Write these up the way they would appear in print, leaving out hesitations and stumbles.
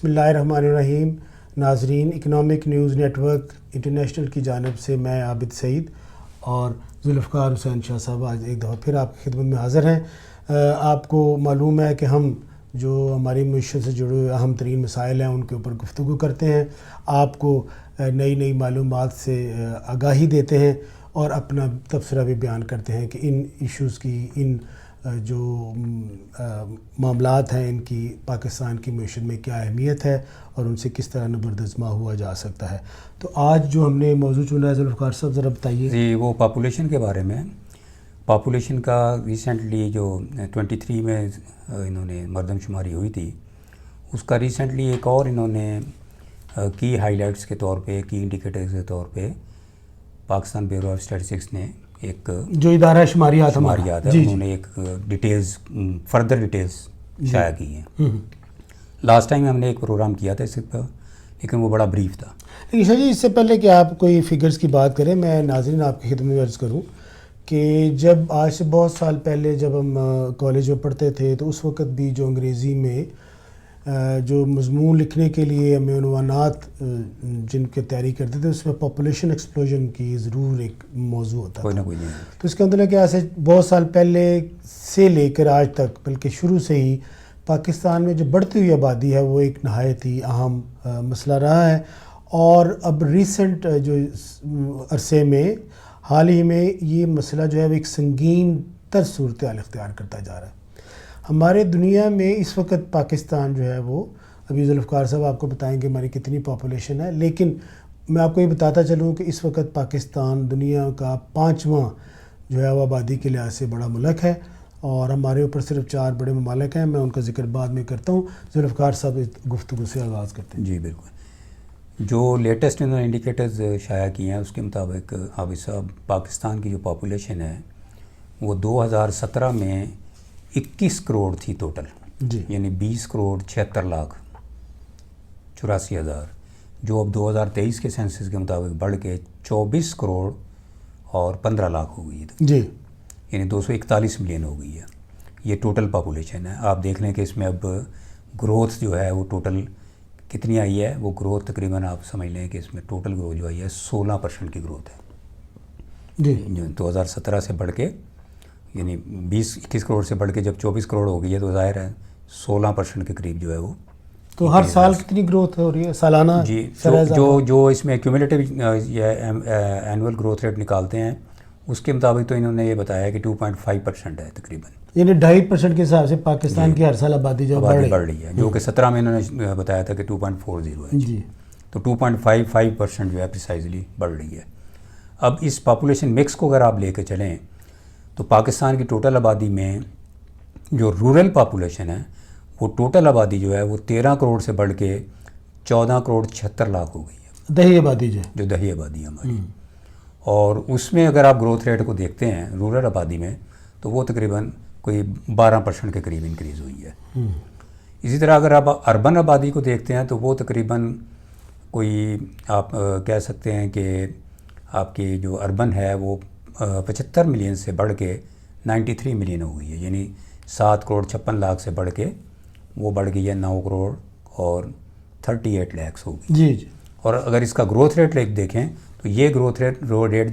بسم اللہ الرحمن الرحیم. ناظرین، economic news network international کی جانب سے میں عابد سعید اور ذوالفقار حسین شاہ صاحب آج ایک دفعہ پھر آپ کی خدمت میں حاضر ہیں. آپ کو معلوم ہے کہ ہم جو ہماری معیشت سے جڑے ہوئے اہم ترین مسائل ہیں ان کے اوپر گفتگو کرتے ہیں، آپ کو نئی معلومات سے آگاہی دیتے ہیں اور اپنا تبصرہ بھی بیان کرتے ہیں کہ ان ایشوز کی، ان جو معاملات ہیں ان کی پاکستان کی معیشت میں کیا اہمیت ہے اور ان سے کس طرح نبردازمہ ہوا جا سکتا ہے. تو آج جو ہم نے موضوع چنا ہے ذوالفقار صاحب ذرا بتائیے. جی، وہ پاپولیشن کے بارے میں. پاپولیشن کا ریسنٹلی جو 23 میں انہوں نے مردم شماری ہوئی تھی، اس کا ریسنٹلی ایک اور انہوں نے کی ہائی لائٹس کے طور پہ، کی انڈیکیٹرز کے طور پہ پاکستان بیورو آف اسٹیٹسٹکس نے ایک جو ادارہ شماریات ہے انہوں نے ایک ڈیٹیلز، فردر ڈیٹیلز شائع کی ہیں. لاسٹ ٹائم ہم نے ایک پروگرام کیا تھا اس پر، لیکن وہ بڑا بریف تھا. لیکن جی اس سے پہلے کہ آپ کوئی فگرز کی بات کریں، میں ناظرین آپ کی خدمت میں عرض کروں کہ جب آج سے بہت سال پہلے جب ہم کالج میں پڑھتے تھے تو اس وقت بھی جو انگریزی میں جو مضمون لکھنے کے لیے ہمیں عنوانات جن کی تیاری کرتے تھے اس میں پاپولیشن ایکسپلوژن کی ضرور ایک موضوع ہوتا تھا. تو اس کے اندر کہ ایسے بہت سال پہلے سے لے کر آج تک، بلکہ شروع سے ہی پاکستان میں جو بڑھتی ہوئی آبادی ہے وہ ایک نہایت ہی اہم مسئلہ رہا ہے. اور اب ریسنٹ جو عرصے میں حال ہی میں یہ مسئلہ جو ہے وہ ایک سنگین تر صورتحال اختیار کرتا جا رہا ہے. ہمارے دنیا میں اس وقت پاکستان جو ہے وہ، ابھی ذوالفقار صاحب آپ کو بتائیں گے ہماری کتنی پاپولیشن ہے، لیکن میں آپ کو یہ بتاتا چلوں کہ اس وقت پاکستان دنیا کا 5واں جو ہے وہ آبادی کے لحاظ سے بڑا ملک ہے اور ہمارے اوپر صرف 4 بڑے ممالک ہیں. میں ان کا ذکر بعد میں کرتا ہوں. ذوالفقار صاحب گفتگو سے آغاز کرتے ہیں. جی بالکل. جو لیٹسٹ انہوں نے انڈیکیٹرز شائع کیے ہیں اس کے مطابق عابد صاحب، پاکستان کی جو پاپولیشن ہے وہ 2017 میں 21 کروڑ تھی ٹوٹل. جی، یعنی 20 کروڑ 76 لاکھ 84 ہزار، جو اب 2023 کے سینسس کے مطابق بڑھ کے 24 کروڑ اور 15 لاکھ ہو گئی ہے. جی، یعنی 241 ملین ہو گئی ہے. یہ ٹوٹل پاپولیشن ہے. آپ دیکھ لیں کہ اس میں اب گروتھ جو ہے وہ ٹوٹل کتنی آئی ہے. وہ گروتھ تقریباً آپ سمجھ لیں کہ اس میں ٹوٹل گروتھ جو آئی ہے 16% کی گروتھ ہے. جی، 2017 سے بڑھ کے، یعنی 21 کروڑ سے بڑھ کے جب 24 کروڑ ہو گئی ہے تو ظاہر ہے 16% کے قریب جو ہے وہ. تو ہر سال کتنی گروتھ ہو رہی ہے سالانہ؟ جی، جو اس میں کیومولیٹیو اینول گروتھ ریٹ نکالتے ہیں اس کے مطابق تو انہوں نے یہ بتایا کہ 2.5% ہے تقریباً. یعنی 2.5% کے حساب سے پاکستان کی ہر سال آبادی جو بڑھ رہی ہے، جو کہ 17 میں انہوں نے بتایا تھا کہ 2.40 ہے. جی، تو 2.55% جو ہے پریسائزلی بڑھ رہی ہے. اب اس پاپولیشن مکس کو اگر آپ لے کے چلیں تو پاکستان کی ٹوٹل آبادی میں جو رورل پاپولیشن ہے وہ ٹوٹل آبادی جو ہے وہ 13 کروڑ سے بڑھ کے 14 کروڑ 76 لاکھ ہو گئی ہے. دیہی آبادی جو دیہی آبادی ہے ہماری. اور اس میں اگر آپ گروتھ ریٹ کو دیکھتے ہیں رورل آبادی میں تو وہ تقریباً کوئی 12% کے قریب انکریز ہوئی ہے. اسی طرح اگر آپ اربن آبادی کو دیکھتے ہیں تو وہ تقریباً کوئی آپ کہہ سکتے ہیں کہ آپ کی جو اربن ہے وہ 75 ملین سے بڑھ کے 93 ملین ہو گئی ہے. یعنی 7 کروڑ 56 لاکھ سے بڑھ کے وہ بڑھ گئی ہے 9 کروڑ اور 38 لاکھ ہو گئی. جی جی. اور اگر اس کا گروتھ ریٹ دیکھیں تو یہ گروتھ ریٹ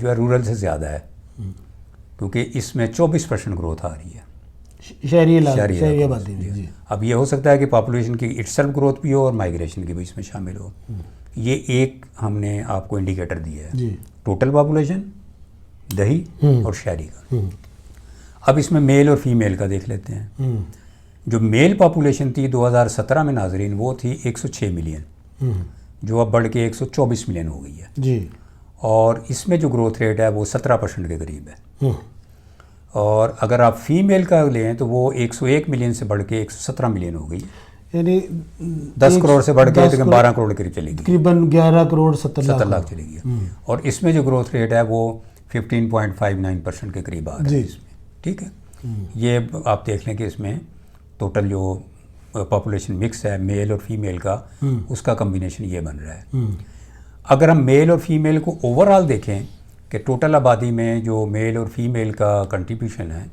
جو ہے رورل سے زیادہ ہے، کیونکہ اس میں 24% گروتھ آ رہی ہے شہری آبادی میں. جی. اب یہ ہو سکتا ہے کہ پاپولیشن کی اٹ سیلف گروتھ بھی ہو اور مائگریشن کی بھی اس میں شامل ہو. یہ ایک ہم نے آپ کو انڈیکیٹر دیا ہے. جی. ٹوٹل پاپولیشن، دیہی اور شہری کا. اب اس میں میل اور فیمیل کا دیکھ لیتے ہیں. جو میل پاپولیشن تھی 2017 میں ناظرین وہ تھی 106 ملین، جو اب بڑھ کے 124 ملین ہو گئی ہے. جی. اور اس میں جو گروتھ ریٹ ہے وہ 17% کے قریب ہے. اور اگر آپ فیمیل کا لیں تو وہ 101 ملین سے بڑھ کے 117 ملین ہو گئی، یعنی 10 کروڑ سے بڑھ کے 12 کروڑ کے قریب چلی گئی، تقریباً 11 کروڑ 70 لاکھ چلی گئی. اور اس میں جو گروتھ ریٹ ہے وہ 15.59% کے قریب آ رہا ہے اس میں. ٹھیک ہے. یہ آپ دیکھ لیں کہ اس میں ٹوٹل جو پاپولیشن مکس ہے میل اور فیمیل کا، اس کا کمبینیشن یہ بن رہا ہے. اگر ہم میل اور فیمیل کو اوور آل دیکھیں کہ ٹوٹل آبادی میں جو میل اور فیمیل کا کنٹریبیوشن ہے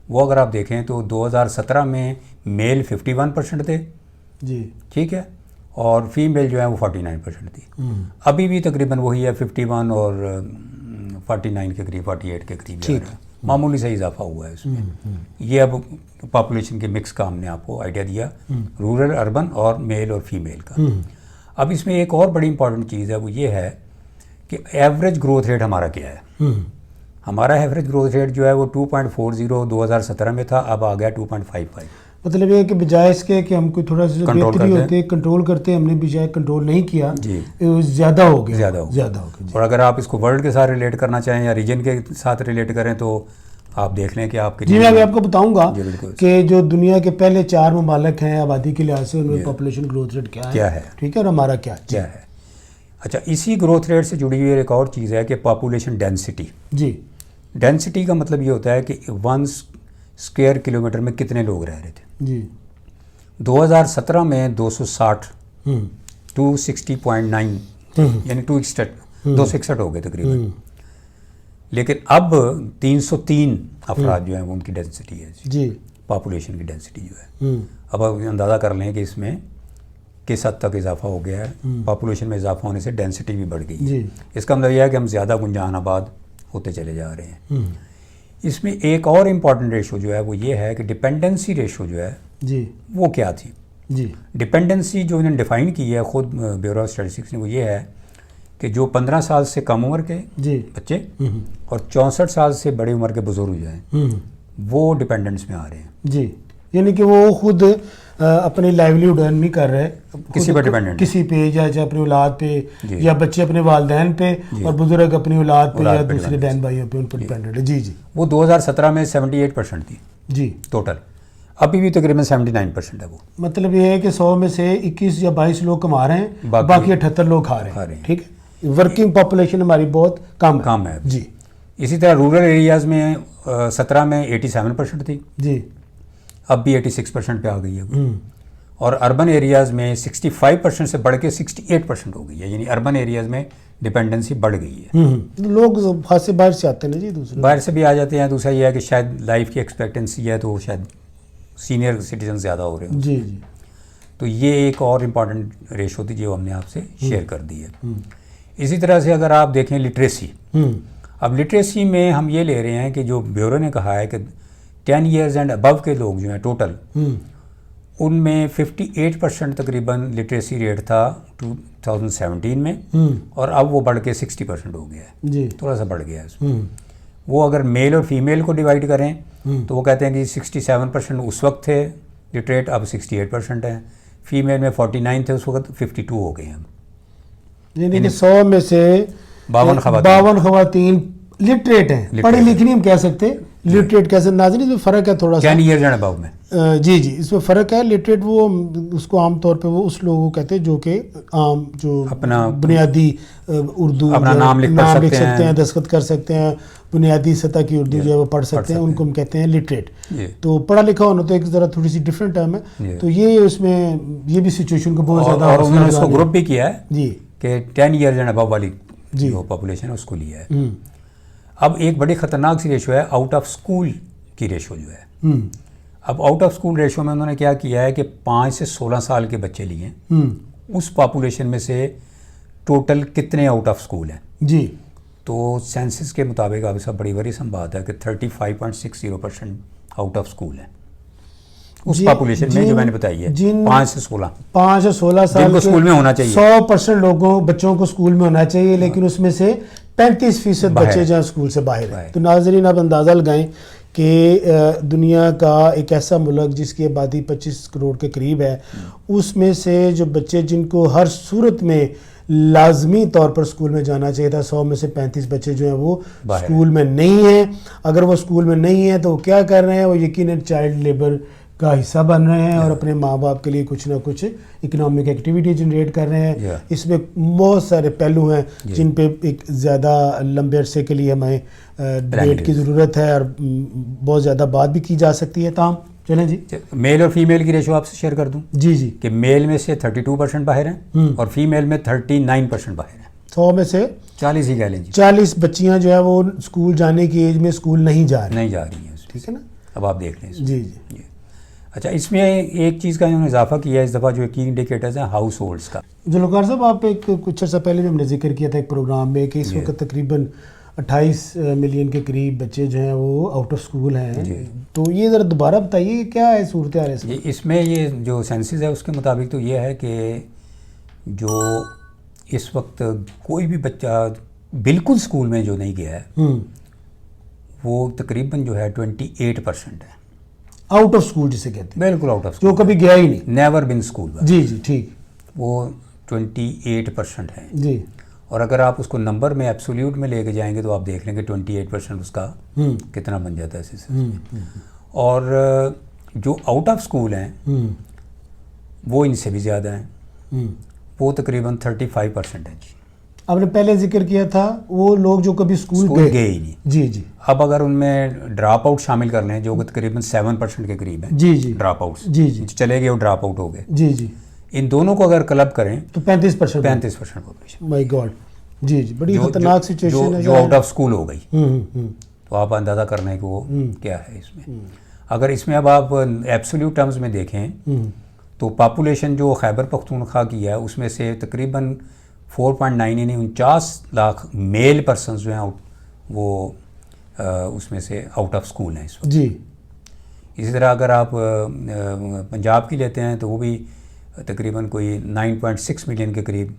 وہ اگر آپ دیکھیں تو 2017 میں میل 51% تھے. جی. ٹھیک ہے. اور فیمیل جو ہے وہ 49% تھی. ابھی بھی تقریباً وہی ہے 51 اور 49 کے قریب 48 کے قریب جا رہا ہے. معمولی سے اضافہ ہوا ہے اس میں. یہ اب پاپولیشن کے مکس کا ہم نے آپ کو آئیڈیا دیا رورل اربن اور میل اور فیمیل کا. اب اس میں ایک اور بڑی امپورٹنٹ چیز ہے، وہ یہ ہے کہ ایوریج گروتھ ریٹ ہمارا کیا ہے. ہمارا ایوریج گروتھ ریٹ جو ہے وہ 2.40 2017 میں تھا، اب آ گیا 2.55. مطلب یہ ہے کہ بجائے اس کے کہ ہم کوئی تھوڑا سا بہتری ہوتے کنٹرول کرتے، ہم نے بجائے کنٹرول نہیں کیا، زیادہ ہو گیا. زیادہ ہو گیا. اور اگر آپ اس کو ورلڈ کے ساتھ ریلیٹ کرنا چاہیں یا ریجن کے ساتھ ریلیٹ کریں تو آپ دیکھ لیں کہ آپ کے میں آپ کو بتاؤں گا کہ جو دنیا کے پہلے 4 ممالک ہیں آبادی کے لحاظ سے، ان میں پاپولیشن گروتھ ریٹ کیا ہے، ٹھیک ہے، اور ہمارا کیا ہے. اچھا، اسی گروتھ ریٹ سے جڑی ہوئی ایک اور چیز ہے کہ پاپولیشن ڈینسٹی. ڈینسٹی کا مطلب یہ ہوتا ہے کہ 1 اسکوائر کلومیٹر میں کتنے لوگ رہ رہے تھے. 2017 میں 260.9 یعنی 261 ہو گئے تقریباً. لیکن اب 303 افراد جو ہیں وہ ان کی ڈینسٹی ہے، پاپولیشن کی ڈینسٹی جو ہے. اب آپ اندازہ کر لیں کہ اس میں کس حد تک اضافہ ہو گیا ہے. پاپولیشن میں اضافہ ہونے سے ڈینسٹی بھی بڑھ گئی ہے. اس کا مطلب یہ ہے کہ ہم زیادہ گنجان آباد ہوتے چلے جا رہے ہیں. اس میں ایک اور امپورٹنٹ ریشو جو ہے وہ یہ ہے کہ ڈپینڈنسی ریشو جو ہے وہ کیا تھی. ڈپینڈنسی جو انہوں نے ڈیفائن کی ہے خود بیورو آف اسٹیٹسٹکس نے، وہ یہ ہے کہ جو 15 سال سے کم عمر کے بچے اور 64 سال سے بڑی عمر کے بزرگ جو ہیں وہ ڈپینڈنٹس میں آ رہے ہیں. یعنی کہ وہ خود اپنی لائیولیہڈ ارن نہیں کر رہے کسی پہ ڈیپینڈنٹ، کسی پہ، یا اپنی اولاد پہ، یا بچے اپنے والدین پہ، اور بزرگ اپنی اولاد پہ یا دوسرے بہن بھائیوں پہ، ان پر ڈیپینڈنٹ ہے. وہ 2017 میں 78% تھی ٹوٹل. ابھی بھی تقریباً 79% ہے. وہ مطلب یہ ہے کہ 100 میں سے 21 یا 22 لوگ کما رہے ہیں، باقی 78 لوگ کھا رہے ہیں. ٹھیک ہے، ورکنگ پاپولیشن ہماری بہت کم ہے. اسی طرح رورل ایریاز میں 17 میں 87% تھی، اب بھی 86% پہ آ گئی ہے. اور اربن ایریاز میں 65% سے بڑھ کے 68% ہو گئی ہے. یعنی اربن ایریاز میں ڈپینڈنسی بڑھ گئی ہے. لوگ خاصے باہر سے آتے ہیں جی، دوسرے باہر سے بھی آ جاتے ہیں. دوسرا یہ ہے کہ شاید لائف کی ایکسپیکٹنسی ہے تو شاید سینئر سٹیزن زیادہ ہو رہے ہیں. تو یہ ایک اور امپورٹنٹ ریشو تھی جو ہم نے آپ سے شیئر کر دی ہے. اسی طرح سے اگر آپ دیکھیں لٹریسی، اب لٹریسی میں ہم یہ لے رہے ہیں کہ جو بیورو نے کہا ہے کہ 10 ایئرز اینڈ ابو کے لوگ جو ہیں ٹوٹل، ان میں 58% تقریباً لٹریسی ریٹ تھا 2017 میں، اور اب وہ بڑھ کے 60% ہو گیا ہے. تھوڑا سا بڑھ گیا ہے اس میں. وہ اگر میل اور فیمیل کو ڈیوائڈ کریں تو وہ کہتے ہیں کہ 67% اس وقت تھے لٹریٹ، اب 68% ہیں. فیمیل میں 49 تھے اس وقت، 52 ہو گئے ہیں. یعنی کہ 100 میں سے 52 خواتین لٹریٹ ہیں، پڑھی لکھی نہیں ہم کہہ سکتے، لٹریٹ کیسے. ناظرین اس میں فرق ہے تھوڑا سا. 10 ایئرز اینڈ ابو میں اس میں فرق ہے. لٹریٹ وہ اس کو عام طور پہ وہ اس لوگوں کو کہتے ہیں جو کہ عام جو اپنا بنیادی اردو اپنا نام لکھ سکتے ہیں، دستخط کر سکتے ہیں، بنیادی سطح کی اردو جو ہے وہ پڑھ سکتے ہیں، ان کو ہم کہتے ہیں لٹریٹ. تو پڑھا لکھا ہونا تو ایک ذرا تھوڑی سی ڈفرینٹ ٹرم ہے. تو یہ اس میں یہ بھی سچویشن کو بہت زیادہ، اور انہوں نے اس کو گروپ بھی کیا ہے کہ 10 ایئرز اینڈ ابو والی جو پاپولیشن ہے اس کو لیا ہے. اب ایک بڑی خطرناک سی ریشو ہے آؤٹ آف اسکول کی ریشو جو ہے. اب آؤٹ آف اسکول ریشو میں انہوں نے کیا کیا ہے کہ 5 سے 16 سال کے بچے لیے ہیں، اس پاپولیشن میں سے ٹوٹل کتنے آؤٹ آف اسکول ہیں. تو سینسس کے مطابق اب سب بڑی ورثم بات ہے کہ 35.60% آؤٹ آف اسکول ہیں اس پاپولیشن میں جو میں نے بتائی ہے. 5 سے 16 سال کو اسکول میں ہونا چاہیے. 100% بچوں کو اسکول میں ہونا چاہیے، لیکن اس میں سے 35% بچے جہاں اسکول سے باہر ہیں. تو ناظرین آپ اندازہ لگائیں کہ دنیا کا ایک ایسا ملک جس کی آبادی 25 کروڑ کے قریب ہے، اس میں سے جو بچے جن کو ہر صورت میں لازمی طور پر اسکول میں جانا چاہیے تھا، 100 میں سے 35 بچے جو ہیں وہ اسکول میں نہیں ہیں. اگر وہ اسکول میں نہیں ہیں تو وہ کیا کر رہے ہیں؟ وہ یقیناً چائلڈ لیبر کا حصہ بن رہے ہیں اور اپنے ماں باپ کے لیے کچھ نہ کچھ اکنامک ایکٹیویٹی جنریٹ کر رہے ہیں. اس میں بہت سارے پہلو ہیں جن پہ ایک زیادہ لمبے عرصے کے لیے ہمیں ڈیبیٹ کی ضرورت ہے اور بہت زیادہ بات بھی کی جا سکتی ہے. تاہم چلیں جی میل اور فیمیل کی ریشو آپ سے شیئر کر دوں. جی کہ میل میں سے 32% باہر ہیں اور فیمیل میں 39% باہر ہیں. 100 میں سے 40 ہی کہہ لیں جی. 40 بچیاں جو ہے وہ اسکول جانے کی ایج میں اسکول نہیں جا رہی ہیں. ٹھیک ہے نا. اب آپ دیکھ لیں. جی. اچھا اس میں ایک چیز کا انہوں نے اضافہ کیا ہے اس دفعہ جو کی انڈیکیٹرز ہیں ہاؤس ہولڈس کا. ذوالفقار صاحب آپ ایک کچھ عرصہ پہلے بھی ہم نے ذکر کیا تھا ایک پروگرام میں کہ اس وقت تقریباً 28 ملین کے قریب بچے جو ہیں وہ آؤٹ آف اسکول ہیں. تو یہ ذرا دوبارہ بتائیے کیا ہے صورتحال ہے اس میں. یہ جو سینسز ہے اس کے مطابق تو یہ ہے کہ جو اس وقت کوئی بھی بچہ بالکل اسکول میں جو نہیں گیا ہے وہ تقریباً جو ہے 28% ہے آؤٹ آف اسکول جسے کہتے ہیں, بالکل آؤٹ آف جو کبھی گیا ہی نہیں, نیور بن اسکول. جی جی ٹھیک, وہ 28% ہیں جی. اور اگر آپ اس کو نمبر میں ایبسولیوٹ میں لے کے جائیں گے تو آپ دیکھ لیں گے 28% اس کا کتنا بن جاتا ہے سلسلے. اور جو آؤٹ آف اسکول ہیں وہ ان سے بھی زیادہ ہیں, وہ تقریباً 35% ہیں. جی آپ نے پہلے ذکر کیا تھا وہ لوگ جو کبھی اسکول گئے ہی نہیں. جی جی. اب اگر ان میں ڈراپ آؤٹ شامل کر لیں جو کہ تقریباً 7% کے قریب ہیں. جی جی. ڈراپ آؤٹس جی جی چلے گئے اور ڈراپ آؤٹ ہو گئے. جی جی. ان دونوں کو اگر کلب کریں تو 35% پاپولیشن. مائی گاڈ. جی جی, بڑی خطرناک سچویشن ہے جو آؤٹ آف اسکول ہو گئی. تو آپ اندازہ کرنا ہے کہ وہ کیا ہے اس میں. اگر اس میں اب آپ ایبسولیوٹ ٹرمز میں دیکھیں تو پاپولیشن جو خیبر پختونخوا کی ہے اس میں سے تقریباً 4.9 یعنی 49 لاکھ میل پرسنز جو ہیں وہ اس میں سے آؤٹ آف اسکول ہیں اس وقت. جی. اسی طرح اگر آپ پنجاب کی لیتے ہیں تو وہ بھی تقریباً کوئی 9.6 ملین کے قریب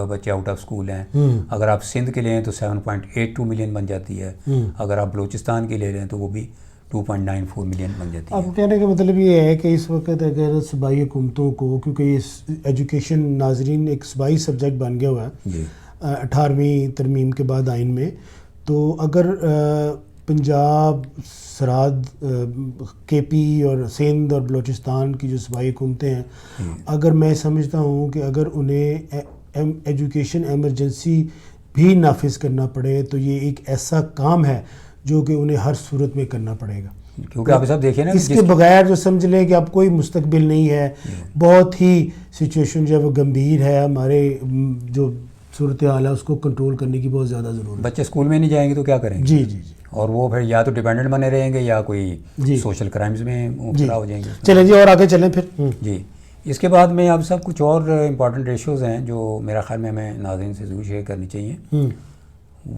بچے آؤٹ آف اسکول ہیں. اگر آپ سندھ کے لیں تو 7.82 ملین بن جاتی ہے. اگر آپ بلوچستان کی لے لیں تو وہ بھی 2.94 ملین بن جاتی ہے. آپ کہنے کا مطلب یہ ہے کہ اس وقت اگر صوبائی حکومتوں کو, کیونکہ یہ ایجوکیشن ناظرین ایک صوبائی سبجیکٹ بن گیا ہوا ہے جی 18ویں ترمیم کے بعد آئین میں, تو اگر پنجاب, سرحد, کے پی اور سندھ اور بلوچستان کی جو صوبائی حکومتیں ہیں, اگر میں سمجھتا ہوں کہ اگر انہیں ایجوکیشن ایمرجنسی بھی نافذ کرنا پڑے تو یہ ایک ایسا کام ہے جو کہ انہیں ہر صورت میں کرنا پڑے گا, کیونکہ آپ سب دیکھیں نا اس کے بغیر جو سمجھ لیں کہ اب کوئی مستقبل نہیں ہے, بہت ہی سچویشن جو ہے وہ گمبھیر ہے, ہمارے جو صورتحال ہے اس کو کنٹرول کرنے کی بہت زیادہ ضرورت ہے. بچے اسکول میں نہیں جائیں گے تو کیا کریں گے. جی جی جی. اور وہ پھر یا تو ڈیپینڈنٹ بنے رہیں گے یا کوئی سوشل کرائمز میں مبتلا ہو جائیں گے. چلیں جی اور آگے چلیں پھر. جی اس کے بعد میں اب سب کچھ اور امپورٹنٹ ریشوز ہیں جو میرا خیال میں ہمیں ناظرین سے ضرور شیئر کرنی چاہیے.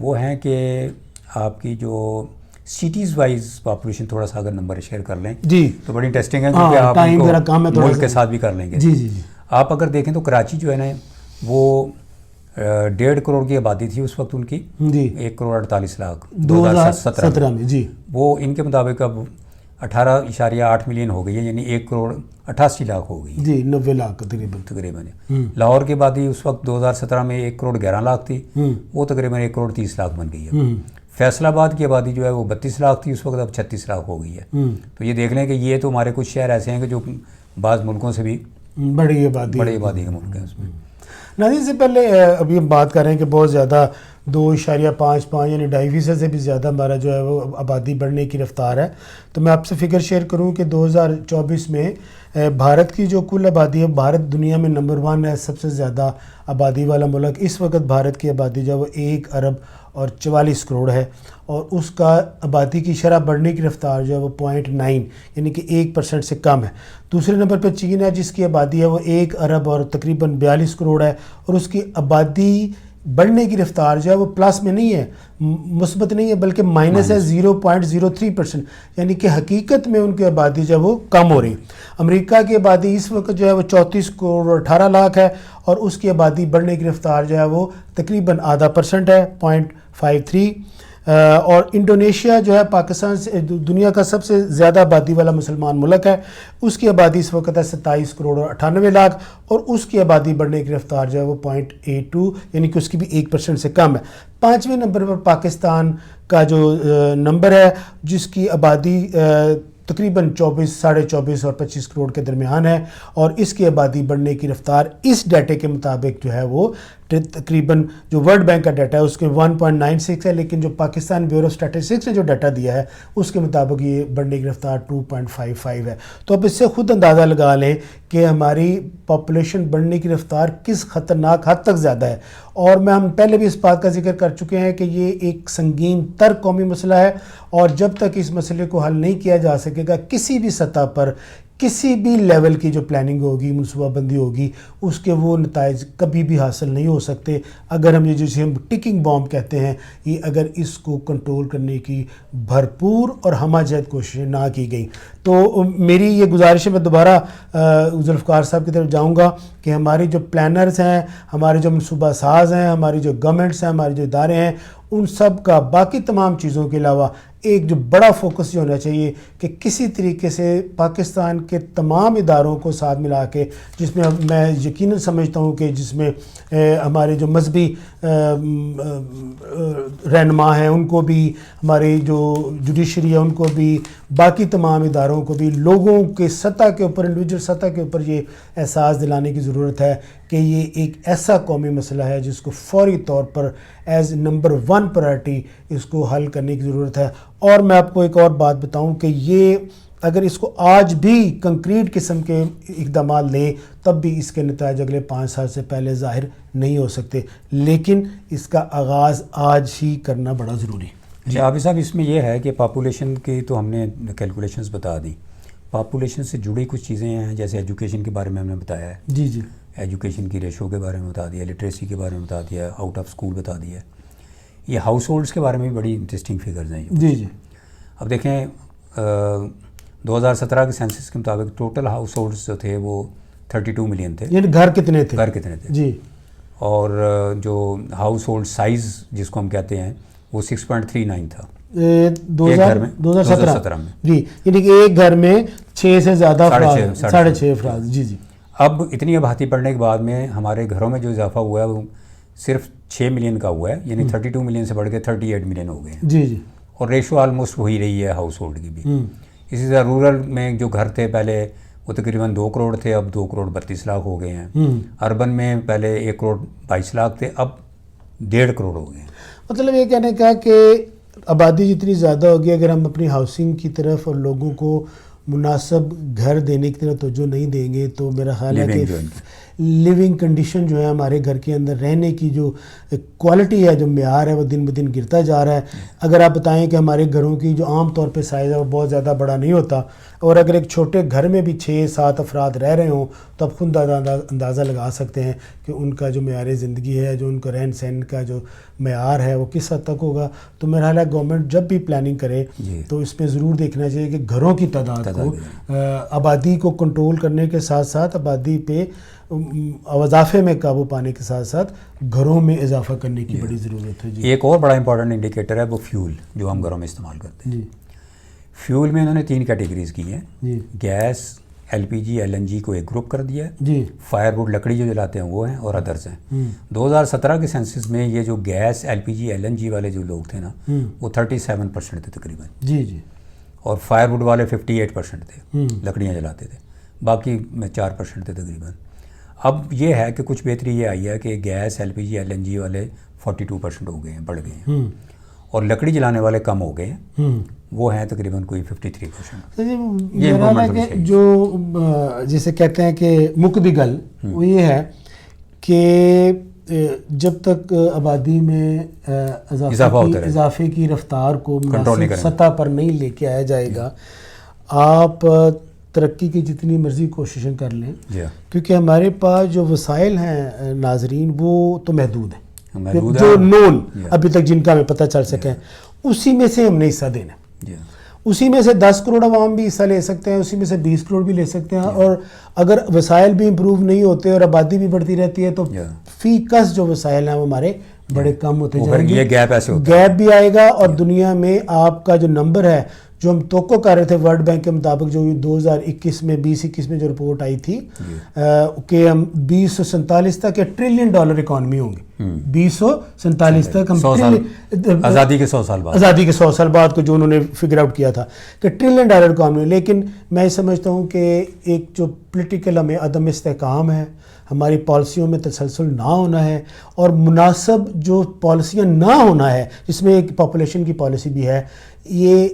وہ ہیں کہ آپ کی جو سٹیز وائز پاپولیشن تھوڑا سا اگر نمبر شیئر کر لیں جی تو بڑی انٹرسٹنگ ہے, کیونکہ آپ ان کو ملک کے ساتھ بھی کر لیں گے. جی جی جی. آپ اگر دیکھیں تو کراچی جو ہے نا وہ 1.5 کروڑ کی آبادی تھی اس وقت ان کی. جی 1 کروڑ 48 لاکھ 2017 میں. جی وہ ان کے مطابق اب 18.8 ملین ہو گئی ہے, یعنی 1 کروڑ 88 لاکھ ہو گئی. جی 90 لاکھ تقریباً. لاہور کی آبادی اس وقت 2017 میں 1 کروڑ 11 لاکھ تھی, وہ تقریباً 1 کروڑ 30 لاکھ بن گئی ہے. فیصل آباد کی آبادی جو ہے وہ 32 لاکھ تھی اس وقت, اب 36 لاکھ ہو گئی ہے. تو یہ دیکھ لیں کہ یہ تو ہمارے کچھ شہر ایسے ہیں کہ جو بعض ملکوں سے بھی بڑی آبادی کے ملک ہیں اس میں. ناظرین سے پہلے ابھی ہم بات کر رہے ہیں کہ بہت زیادہ 2.55 یعنی 2.5% سے بھی زیادہ ہمارا جو ہے وہ آبادی بڑھنے کی رفتار ہے. تو میں آپ سے فگر شیئر کروں کہ 2024 میں بھارت کی جو کل آبادی ہے, بھارت دنیا میں نمبر 1 ہے, سب سے زیادہ آبادی والا ملک. اس وقت بھارت کی آبادی جو ہے وہ 1 ارب اور 44 کروڑ ہے, اور اس کا آبادی کی شرح بڑھنے کی رفتار جو ہے وہ 0.9 یعنی کہ 1% سے کم ہے. دوسرے نمبر پہ چین ہے جس کی آبادی ہے وہ 1 ارب اور تقریباً 42 کروڑ ہے, اور اس کی آبادی بڑھنے کی رفتار جو ہے وہ پلس میں نہیں ہے, مثبت نہیں ہے, بلکہ مائنس ہے 0.03%, یعنی کہ حقیقت میں ان کی آبادی جو ہے وہ کم ہو رہی. امریکہ کی آبادی اس وقت جو ہے وہ 34 کروڑ 18 لاکھ ہے, اور اس کی آبادی بڑھنے کی رفتار جو ہے وہ تقریباً 0.5% ہے 0.53. اور انڈونیشیا جو ہے پاکستان سے دنیا کا سب سے زیادہ آبادی والا مسلمان ملک ہے, اس کی آبادی اس وقت ہے 27 کروڑ اور 98 لاکھ, اور اس کی آبادی بڑھنے کی رفتار جو ہے وہ 0.82 یعنی کہ اس کی بھی 1% سے کم ہے. 5ویں نمبر پر پاکستان کا جو نمبر ہے جس کی آبادی تقریباً 24 اور 25 کروڑ کے درمیان ہے, اور اس کی آبادی بڑھنے کی رفتار اس ڈیٹے کے مطابق جو ہے وہ تقریباً جو ورلڈ بینک کا ڈیٹا ہے اس کے 1.96 ہے, لیکن جو پاکستان بیورو اسٹیٹسٹکس نے جو ڈیٹا دیا ہے اس کے مطابق یہ بڑھنے کی رفتار 2.55 ہے. تو اب اس سے خود اندازہ لگا لیں کہ ہماری پاپولیشن بڑھنے کی رفتار کس خطرناک حد تک زیادہ ہے. اور ہم پہلے بھی اس بات کا ذکر کر چکے ہیں کہ یہ ایک سنگین تر قومی مسئلہ ہے, اور جب تک اس مسئلے کو حل نہیں کیا جا سکے گا کسی بھی سطح پر, کسی بھی لیول کی جو پلاننگ ہوگی، منصوبہ بندی ہوگی، اس کے وہ نتائج کبھی بھی حاصل نہیں ہو سکتے اگر ہم یہ جسے ہم ٹکنگ بامب کہتے ہیں، یہ اگر اس کو کنٹرول کرنے کی بھرپور اور ہمہ جہت کوششیں نہ کی گئیں. تو میری یہ گزارش ہے، میں دوبارہ ذوالفقار صاحب کی طرف جاؤں گا کہ ہمارے جو پلانرز ہیں، ہمارے جو منصوبہ ساز ہیں، ہماری جو گورنمنٹس ہیں، ہمارے جو ادارے ہیں، ان سب کا باقی تمام چیزوں کے علاوہ ایک جو بڑا فوکس یہ ہونا چاہیے کہ کسی طریقے سے پاکستان کے تمام اداروں کو ساتھ ملا کے، جس میں میں یقیناً سمجھتا ہوں کہ جس میں ہمارے جو مذہبی رہنما ہیں ان کو بھی، ہماری جو جوڈیشری ہے ان کو بھی، باقی تمام اداروں کو بھی، لوگوں کے سطح کے اوپر، انڈیویجول سطح کے اوپر یہ احساس دلانے کی ضرورت ہے کہ یہ ایک ایسا قومی مسئلہ ہے جس کو فوری طور پر ایز نمبر 1 پرائرٹی اس کو حل کرنے کی ضرورت ہے. اور میں آپ کو ایک اور بات بتاؤں کہ یہ اگر اس کو آج بھی کنکریٹ قسم کے اقدامات لیں تب بھی اس کے نتائج اگلے 5 سال سے پہلے ظاہر نہیں ہو سکتے، لیکن اس کا آغاز آج ہی کرنا بڑا ضروری ہے. جی عابد صاحب، اس میں یہ ہے کہ پاپولیشن کی تو ہم نے کیلکولیشنز بتا دی، پاپولیشن سے جڑی کچھ چیزیں ہیں جیسے ایجوکیشن کے بارے میں ہم نے بتایا ہے. جی جی، ایجوکیشن کی ریشو کے بارے میں بتا دیا، لٹریسی کے بارے میں بتا دیا، آؤٹ آف اسکول بتا دیا. یہ ہاؤس ہولڈس کے بارے میں بھی بڑی انٹرسٹنگ فگرز ہیں. جی جی، اب دیکھیں 2017 کے سینسس کے مطابق ٹوٹل ہاؤس ہولڈس جو تھے وہ 32 ملین تھے. یعنی گھر کتنے تھے؟ گھر کتنے تھے جی. اور جو ہاؤس ہولڈ سائز جس کو ہم کہتے ہیں وہ 6.39 تھا 2017 میں. جی، یعنی کہ ایک گھر میں 6 سے زیادہ افراد، 6.5 افراد. جی جی. اب اتنی آبادی بڑھنے کے بعد میں ہمارے گھروں میں جو اضافہ ہوا ہے وہ صرف 6 ملین کا ہوا ہے، یعنی 32 ملین سے بڑھ کے 38 ملین ہو گئے ہیں. جی جی. اور ریشو آلموسٹ وہی رہی ہے ہاؤس ہولڈ کی بھی. اسی طرح رورل میں جو گھر تھے پہلے وہ تقریباً 2 کروڑ تھے، اب 2 کروڑ 32 لاکھ ہو گئے ہیں. اربن میں پہلے 1 کروڑ 22 لاکھ تھے، اب 1.5 کروڑ ہو گئے ہیں. مطلب یہ کہنے کا کہ آبادی جتنی زیادہ ہوگی، اگر ہم اپنی ہاؤسنگ کی طرف اور لوگوں کو مناسب گھر دینے کی طرف توجہ نہیں دیں گے تو میرا خیال ہے کہ لیونگ کنڈیشن جو ہے ہمارے گھر کے اندر رہنے کی جو کوالٹی ہے، جو معیار ہے، وہ دن بدن گرتا جا رہا ہے. اگر آپ بتائیں کہ ہمارے گھروں کی جو عام طور پہ سائز ہے وہ بہت زیادہ بڑا نہیں ہوتا، اور اگر ایک چھوٹے گھر میں بھی 6-7 افراد رہ رہے ہوں تو آپ خود اندازہ لگا سکتے ہیں کہ ان کا جو معیار زندگی ہے، جو ان کا رہن سہن کا جو معیار ہے وہ کس حد تک ہوگا. تو میرا خیال ہے گورنمنٹ جب بھی پلاننگ کرے تو اس پہ ضرور دیکھنا چاہیے کہ گھروں کی تعداد کو، آبادی کو کنٹرول کرنے کے ساتھ ساتھ آبادی پہ اضافے میں قابو پانے کے ساتھ ساتھ گھروں میں اضافہ کرنے کی بڑی ضرورت ہے. جی. ایک اور بڑا امپورٹنٹ انڈیکیٹر ہے وہ فیول جو ہم گھروں میں استعمال کرتے ہیں. جی. فیول میں انہوں نے 3 کیٹیگریز کی ہیں. جی. گیس، LPG، LNG کو ایک گروپ کر دیا ہے. جی. فائر ووڈ لکڑی جو جلاتے ہیں وہ ہیں، اور ادرس ہیں. 2017 کے سینسس میں یہ جو گیس، LPG، LNG والے جو لوگ تھے نا وہ 37% تھے تقریباً. جی جی. اور فائر ووڈ والے 58% تھے، لکڑیاں جلاتے تھے. باقی میں 4% تھے تقریباً. اب یہ ہے کہ کچھ بہتری یہ آئی ہے کہ گیس، LPG، LNG والے 42% ہو گئے ہیں، بڑھ گئے ہیں. اور لکڑی جلانے والے کم ہو گئے ہیں، وہ ہیں تقریباً کوئی 53%. یہ جو جسے کہتے ہیں کہ مقدی گل وہ یہ ہے کہ جب تک آبادی میں اضافے کی رفتار کو مناسب سطح پر نہیں لے کے آیا جائے گا، آپ ترقی کی جتنی مرضی کوششیں کر لیں، کیونکہ ہمارے پاس جو وسائل ہیں ناظرین وہ تو محدود ہیں، جو نون ابھی تک جن کا ہمیں پتہ چل سکے، اسی میں سے ہم نے حصہ دینا. اسی میں سے 10 کروڑ عوام بھی حصہ لے سکتے ہیں، اسی میں سے 20 کروڑ بھی لے سکتے ہیں. اور اگر وسائل بھی امپروو نہیں ہوتے اور آبادی بھی بڑھتی رہتی ہے تو فی کس جو وسائل ہیں وہ ہمارے بڑے کم ہوتے جائیں گے. گیپ بھی آئے گا، اور دنیا میں آپ کا جو نمبر ہے جو ہم توقع کر رہے تھے ورلڈ بینک کے مطابق، جو 2021 میں 2021 میں جو رپورٹ آئی تھی کہ ہم 2047 تک $1 ٹریلین اکانومی ہوں گے. 2047 تک ہم آزادی کے 100 سال بعد، آزادی کے 100 سال بعد کو جو انہوں نے فگر آؤٹ کیا تھا کہ $1 ٹریلین اکانومی. لیکن میں سمجھتا ہوں کہ ایک جو پولیٹیکل ہمیں عدم استحکام ہے، ہماری پالیسیوں میں تسلسل نہ ہونا ہے، اور مناسب جو پالیسیاں نہ ہونا ہے، جس میں ایک پاپولیشن کی پالیسی بھی ہے، یہ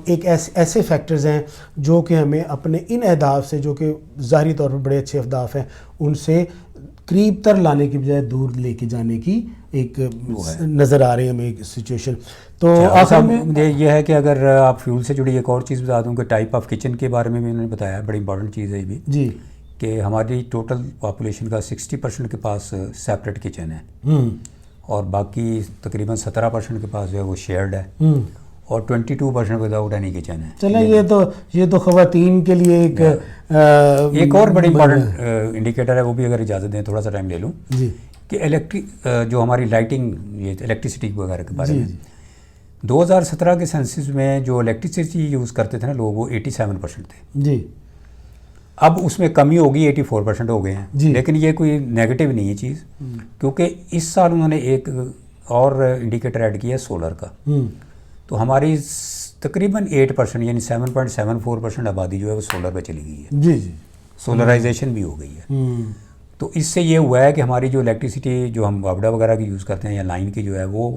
ایک ایسے فیکٹرز ہیں جو کہ ہمیں اپنے ان اہداف سے، جو کہ ظاہری طور پر بڑے اچھے اہداف ہیں، ان سے قریب تر لانے کی بجائے دور لے کے جانے کی ایک نظر آ رہی ہے ہمیں ایک سچویشن. تو آخر میں یہ ہے کہ اگر آپ فیول سے جڑی ایک اور چیز بتا دوں کہ ٹائپ آف کچن کے بارے میں بھی انہوں نے بتایا, بڑی امپورٹنٹ چیز ہے یہ بھی جی کہ ہماری ٹوٹل پاپولیشن کا 60% کے پاس سیپریٹ کچن ہے اور باقی تقریباً 17% کے پاس جو ہے وہ شیئرڈ ہے اور 22% وداؤٹ اینی کچن ہے. چلیں یہ تو خواتین کے لیے ایک اور بڑی امپورٹنٹ انڈیکیٹر ہے, وہ بھی اگر اجازت دیں تھوڑا سا ٹائم لے لوں, جی کہ جو ہماری لائٹنگ یہ الیکٹریسٹی وغیرہ کے بارے میں 2017 کے سینسس میں جو الیکٹریسٹی یوز کرتے تھے نا لوگ, وہ 87% تھے. جی اب اس میں کمی ہوگی, 84% ہو گئے ہیں. جی. لیکن یہ کوئی نیگیٹو نہیں ہے چیز, کیونکہ اس سال انہوں نے ایک اور انڈیکیٹر ایڈ کیا ہے سولر کا. تو ہماری تقریباً 8% یعنی 7.74% آبادی جو ہے وہ سولر پہ چلی گئی ہے. جی جی سولرائزیشن بھی ہو گئی ہے. تو اس سے یہ ہوا ہے کہ ہماری جو الیکٹریسٹی جو ہم واپڈا وغیرہ کی یوز کرتے ہیں یا لائن کی جو ہے وہ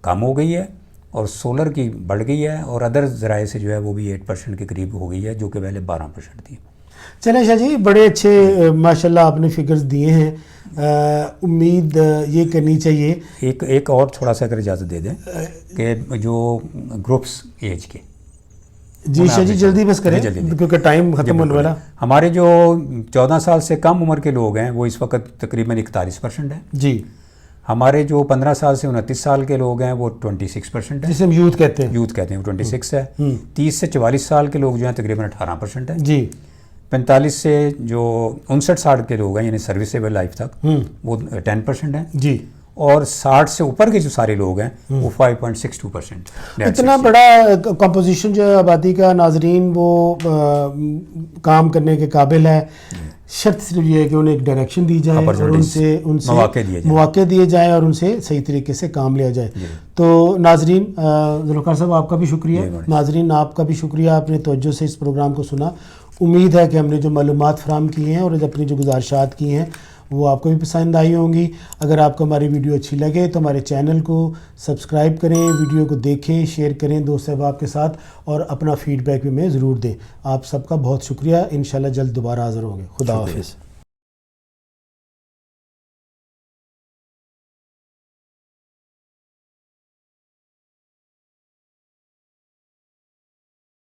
کم ہو گئی ہے اور سولر کی بڑھ گئی ہے, اور ادر ذرائع سے جو ہے وہ بھی 8% کے قریب ہو گئی ہے, جو کہ پہلے 12% تھی. چلیں شاہ جی, بڑے اچھے ماشاءاللہ آپ نے فگرز دیے ہیں. امید یہ کرنی چاہیے ایک اور تھوڑا سا اگر اجازت دے دیں کہ جو گروپس ایج کے, جی شاہ جی جلدی بس کریں کیونکہ ٹائم ختم ہونے والا. ہمارے جو 14 سال سے کم عمر کے لوگ ہیں وہ اس وقت تقریباً 41% ہیں. جی. ہمارے جو 15 سال سے 29 سال کے لوگ ہیں وہ 26% ہیں, جسے ہم یوتھ کہتے ہیں, وہ 26 ہے. 30 سے 44 سال کے لوگ جو ہیں تقریباً 18% ہیں. جی. 45 سے جو 59 سال کے لوگ ہیں یعنی سروسیبل لائف تک وہ 10% ہیں. جی. اور 60 سے اوپر کے جو سارے لوگ ہیں وہ 5.62%. اتنا بڑا کمپوزیشن جو ہے آبادی کا ناظرین وہ کام کرنے کے قابل ہے. شرط صرف یہ ہے کہ انہیں ایک ڈائریکشن دی جائے اور ان سے مواقع دیے جائیں اور ان سے صحیح طریقے سے کام لیا جائے. تو ناظرین, ذوالفقار صاحب آپ کا بھی شکریہ, ناظرین آپ کا بھی شکریہ, آپ نے توجہ سے اس پروگرام کو سنا. امید ہے کہ ہم نے جو معلومات فراہم کی ہیں اور اپنی جو گزارشات کی ہیں وہ آپ کو بھی پسند آئی ہوں گی. اگر آپ کو ہماری ویڈیو اچھی لگے تو ہمارے چینل کو سبسکرائب کریں, ویڈیو کو دیکھیں, شیئر کریں دوست احباب کے ساتھ, اور اپنا فیڈ بیک بھی ہمیں ضرور دیں. آپ سب کا بہت شکریہ. انشاءاللہ جلد دوبارہ حاضر ہوں گے. خدا حافظ.